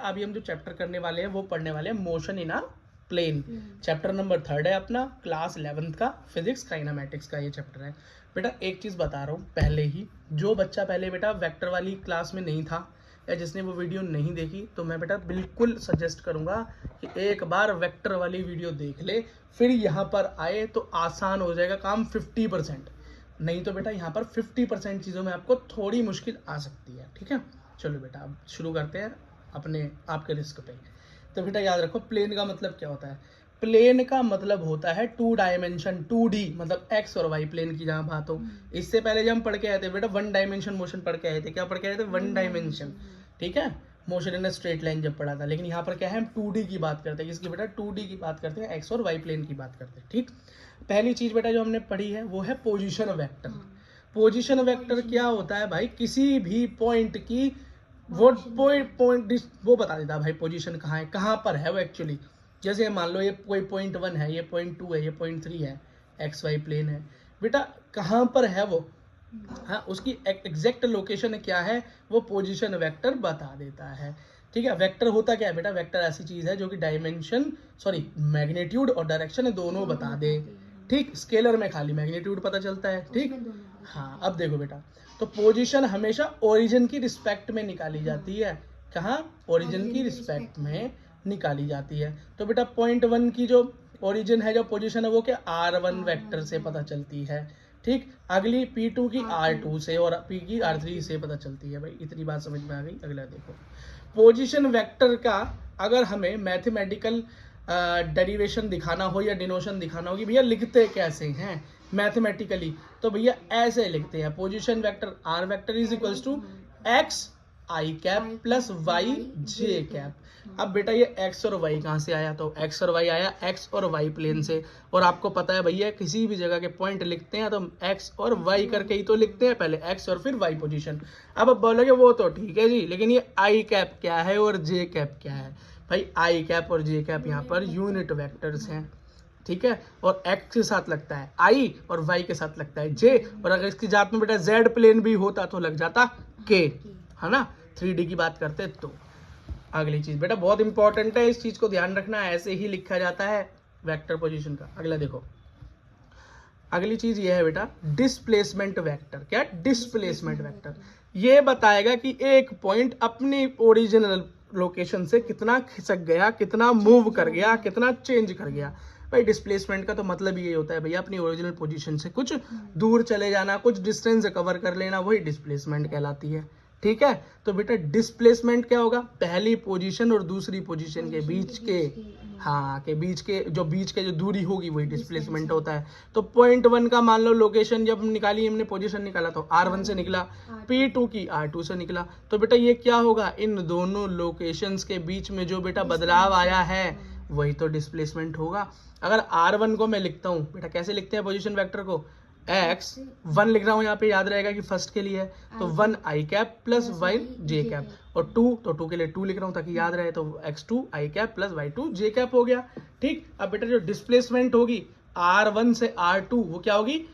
अभी हम जो चैप्टर करने वाले हैं वो पढ़ने वाले हैं motion in a plane. Chapter number 3 है अपना, क्लास 11th का फिजिक्स काइनेमेटिक्स का ये चैप्टर है। बेटा एक चीज़ बता रहा हूँ पहले ही, जो बच्चा पहले बेटा वेक्टर वाली क्लास में नहीं था या जिसने वो वीडियो नहीं देखी, तो मैं बेटा बिल्कुल सजेस्ट करूँगा कि एक बार वेक्टर वाली वीडियो देख ले, फिर यहाँ पर आए तो आसान हो जाएगा काम 50%। नहीं तो बेटा यहाँ पर 50% चीज़ों में आपको थोड़ी मुश्किल आ सकती है। ठीक है, चलो बेटा अब शुरू करते हैं अपने आपके रिस्क पे। तो बेटा याद रखो, प्लेन का मतलब क्या होता है? प्लेन का मतलब होता है 2 डायमेंशन, 2D, मतलब एक्स और वाई प्लेन की जहाँ बात हो। इससे पहले जब हम पढ़ के आए थे बेटा 1 डायमेंशन मोशन पढ़ के आए थे। क्या पढ़ के आए थे? 1 डायमेंशन। ठीक है, मोशन इन स्ट्रेट लाइन जब पढ़ा था। लेकिन यहाँ पर क्या है, हम 2D की बात करते हैं। किसकी बेटा? 2D की बात करते हैं, एक्स और वाई प्लेन की बात करते हैं। ठीक, पहली चीज बेटा जो हमने पढ़ी है वो है पोजीशन वेक्टर। पोजीशन वेक्टर क्या होता है भाई? किसी भी पॉइंट की वो पॉइंट वो बता देता है भाई पोजीशन कहाँ है, कहाँ पर है वो एक्चुअली। जैसे मान लो ये कोई पॉइंट 1 है, ये पॉइंट 2 है, ये पॉइंट 3 है, एक्स वाई प्लेन है, बेटा कहाँ पर है वो, हाँ उसकी एग्जैक्ट लोकेशन क्या है वो पोजीशन वेक्टर बता देता है। ठीक है, वेक्टर होता क्या है बेटा? वेक्टर ऐसी चीज है जो कि डायमेंशन मैग्नीट्यूड और डायरेक्शन दोनों बता दे। ठीक, स्केलर में खाली मैग्नीट्यूड पता चलता है। ठीक, हाँ अब देखो बेटा, तो पोजीशन हमेशा ओरिजिन की रिस्पेक्ट में निकाली जाती है। कहाँ? ओरिजिन की रिस्पेक्ट में निकाली जाती है। तो बेटा पॉइंट 1 की जो ओरिजिन है, जो पोजीशन है, वो क्या R1 वेक्टर से पता चलती है। ठीक, अगली P2 की R2 से और P की R3 से पता चलती है। भाई इतनी बात समझ में आ गई। अगला देखो, पोजीशन वेक्टर का अगर हमें मैथमेटिकल डेरिवेशन दिखाना हो या डिनोशन दिखाना हो कि भैया लिखते कैसे हैं मैथमेटिकली, तो भैया ऐसे लिखते हैं, position vector R vector is equals to X I cap plus Y J cap. अब बेटा ये एक्स और वाई कहाँ से आया? तो एक्स और वाई आया एक्स और वाई प्लेन से। और आपको पता है भैया किसी भी जगह के पॉइंट लिखते हैं तो एक्स और वाई करके ही तो लिखते हैं, पहले एक्स और फिर वाई पोजीशन। अब बोलोगे वो तो ठीक है जी, लेकिन ये आई कैप क्या है और जे कैप क्या है? भाई आई कैप और जे कैप यहाँ पर यूनिट वेक्टर्स हैं। ठीक है, और एक्स के साथ लगता है आई और वाई के साथ लगता है जे, और अगर इसकी जात में बेटा जेड प्लेन भी होता तो लग जाता के, है ना? 3D की बात करते तो। अगली चीज बेटा बहुत इंपॉर्टेंट है, इस चीज को ध्यान रखना, ऐसे ही लिखा जाता है वेक्टर पोजीशन का। अगला देखो, अगली चीज ये है बेटा डिस्प्लेसमेंट वेक्टर। क्या? डिस्प्लेसमेंट वेक्टर ये बताएगा कि एक पॉइंट अपनी ओरिजिनल लोकेशन से कितना खिसक गया, कितना मूव कर गया, कितना चेंज कर गया। भाई डिस्प्लेसमेंट का तो मतलब ये होता है भैया अपनी ओरिजिनल पोजीशन से कुछ दूर चले जाना, कुछ डिस्टेंस कवर कर लेना, वही डिस्प्लेसमेंट कहलाती है। ठीक है, तो बेटा डिस्प्लेसमेंट क्या होगा? पहली पोजीशन और दूसरी पोजीशन के बीच के, हाँ के बीच के जो दूरी होगी वही डिस्प्लेसमेंट होता है। तो पॉइंट 1 का मान लो लोकेशन जब निकाली हमने, पोजीशन निकाला तो R1 से निकला, P2 की R2 से निकला, तो बेटा ये क्या होगा? इन दोनों लोकेशंस के बीच में जो बेटा बदलाव आया है वही तो डिस्प्लेसमेंट होगा। अगर R1 को मैं लिखता हूँ बेटा, कैसे लिखते हैं पोजीशन वेक्टर को? एक्स 1 लिख रहा हूँ यहाँ पे, याद रहेगा कि फर्स्ट के लिए है, तो 1 आई cap plus Y J cap, और 2 तो 2 के लिए 2 लिख रहा हूँ ताकि याद रहे, तो x2 आई कैप प्लस y2 जे कैप हो गया। ठीक, अब बेटा जो डिस्प्लेसमेंट होगी R1 से R2 वो क्या होगी?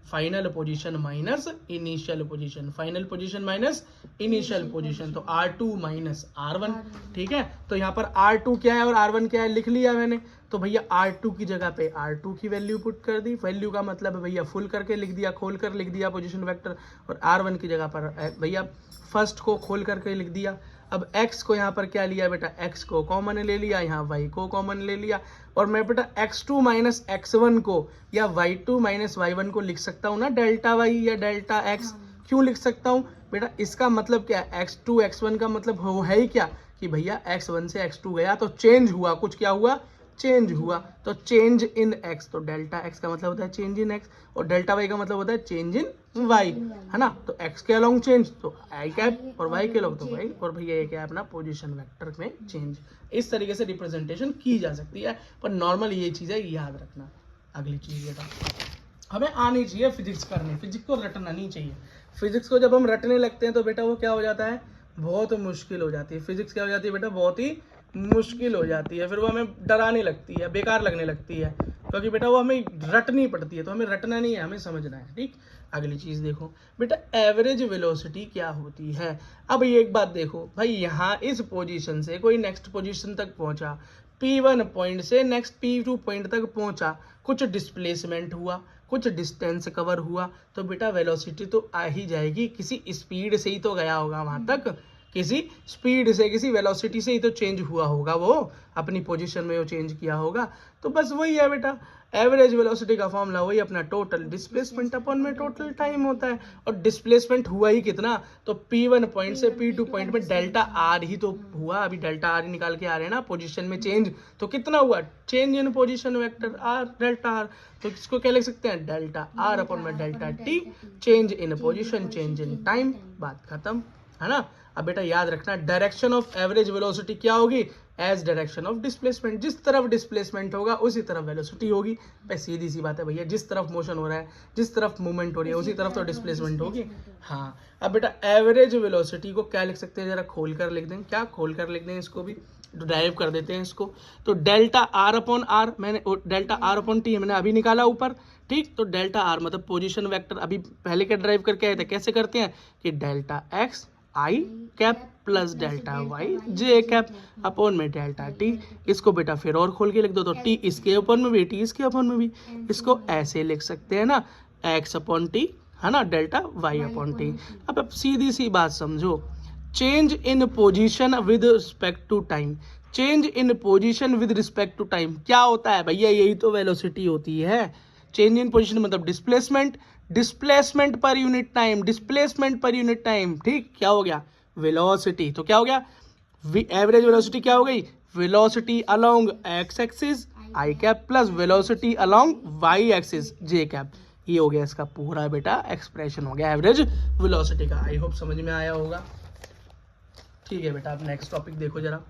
Final position minus initial position, final position minus initial position, तो R2 माइनस R1। ठीक है, तो यहाँ पर R2 क्या है और R1 क्या है लिख लिया मैंने। तो भैया R2 की जगह पे R2 की वैल्यू पुट कर दी, वैल्यू का मतलब है भैया फुल करके लिख दिया, खोल कर लिख दिया पोजीशन वेक्टर, और R1 की जगह पर भैया फर्स्ट को खोल करके लिख दिया। अब x को यहाँ पर क्या लिया बेटा? x को कॉमन ले लिया, यहाँ y को कॉमन ले लिया, और मैं बेटा x2 माइनस x1 को या y2 माइनस y1 को लिख सकता हूँ ना डेल्टा y या डेल्टा x। क्यों लिख सकता हूँ बेटा? इसका मतलब क्या है? x2 x1 का मतलब वो है ही क्या कि भैया x1 से x2 गया तो चेंज हुआ, कुछ क्या हुआ? चेंज हुआ, तो चेंज इन x, तो डेल्टा x का मतलब होता है चेंज इन x, और डेल्टा y का मतलब होता है चेंज इन y, है ना? तो x के अलोंग चेंज तो आई कैप, और y के अलोंग तो y, और भैया ये क्या है अपना पोजीशन वेक्टर में चेंज। इस तरीके से रिप्रेजेंटेशन की जा सकती है, पर नॉर्मल ये चीज़ है, याद रखना। अगली चीज़ बेटा हमें आनी चाहिए फिजिक्स करनी, फिजिक्स को रटना नहीं चाहिए। फिजिक्स को जब हम रटने लगते हैं तो बेटा वो क्या हो जाता है? बहुत मुश्किल हो जाती है। फिजिक्स क्या हो जाती है बेटा? बहुत ही मुश्किल हो जाती है, फिर वो हमें डराने लगती है, बेकार लगने लगती है। क्योंकि बेटा वो हमें रटनी पड़ती है, तो हमें रटना नहीं है, हमें समझना है। ठीक, अगली चीज देखो बेटा, एवरेज वेलोसिटी क्या होती है। अब ये एक बात देखो भाई, यहाँ इस पोजीशन से कोई नेक्स्ट पोजीशन तक पहुंचा, P1 पॉइंट से नेक्स्ट P2 पॉइंट तक पहुंचा, कुछ डिस्प्लेसमेंट हुआ, कुछ डिस्टेंस कवर हुआ, तो बेटा वेलोसिटी तो आ ही जाएगी, किसी स्पीड से ही तो गया होगा वहां तक, किसी स्पीड से, किसी वेलोसिटी से ही तो चेंज हुआ होगा, वो अपनी पोजीशन में वो चेंज किया होगा। तो बस वही है बेटा, एवरेज वेलोसिटी का फॉर्मूला वही अपना टोटल डिस्प्लेसमेंट अपॉन में टोटल टाइम होता है। और डिस्प्लेसमेंट हुआ ही कितना, तो P1 पॉइंट से P2 पॉइंट में डेल्टा आर ही तो हुआ, अभी डेल्टा आर ही निकाल के आ रहे हैं ना, पोजीशन में चेंज, तो कितना हुआ, change in position vector R, delta R. तो इसको क्या लिख सकते हैं, डेल्टा आर अपॉन में delta T, change in position, change in time, बात खत्म, है ना। अब बेटा याद रखना, डायरेक्शन ऑफ एवरेज वेलोसिटी क्या होगी, एज डायरेक्शन ऑफ डिस्प्लेसमेंट, जिस तरफ डिस्प्लेसमेंट होगा उसी तरफ वेलोसिटी होगी। भाई सीधी सी बात है भैया, जिस तरफ मोशन हो रहा है, जिस तरफ मूवमेंट हो रही है, उसी तरफ तो डिस्प्लेसमेंट होगी। हाँ, अब बेटा एवरेज वेलोसिटी को क्या लिख सकते हैं, जरा खोल कर लिख दें, क्या खोल कर लिख दें, इसको भी ड्राइव कर देते हैं इसको। तो डेल्टा आर अपॉन आर, मैंने डेल्टा आर अपॉन टी मैंने अभी निकाला ऊपर। ठीक, तो डेल्टा आर मतलब पोजीशन वेक्टर, अभी पहले क्या ड्राइव करके आए थे, कैसे करते हैं कि delta x I cap plus delta Y J cap upon में डेल्टा टी। इसको बेटा फिर और खोल के लिख दो, तो टी इसके अपॉन में भी, टी इसके अपॉन में भी, इसको ऐसे लिख सकते हैं ना, एक्स अपॉन टी, है ना, डेल्टा वाई अपॉन टी। अब सीधी सी बात समझो, change in position with respect to time, change in position with respect to time क्या होता है भैया, यही तो वेलोसिटी होती है। चेंज इन पोजीशन मतलब displacement, displacement per unit time, displacement per unit time. ठीक, क्या हो गया, वेलोसिटी। तो क्या हो गया, एवरेज वेलोसिटी क्या हो गई, velocity along X axis I cap plus velocity along Y axis J cap. ये हो गया इसका पूरा बेटा एक्सप्रेशन हो गया एवरेज वेलोसिटी का। आई होप समझ में आया होगा। ठीक है बेटा, अब नेक्स्ट टॉपिक देखो जरा।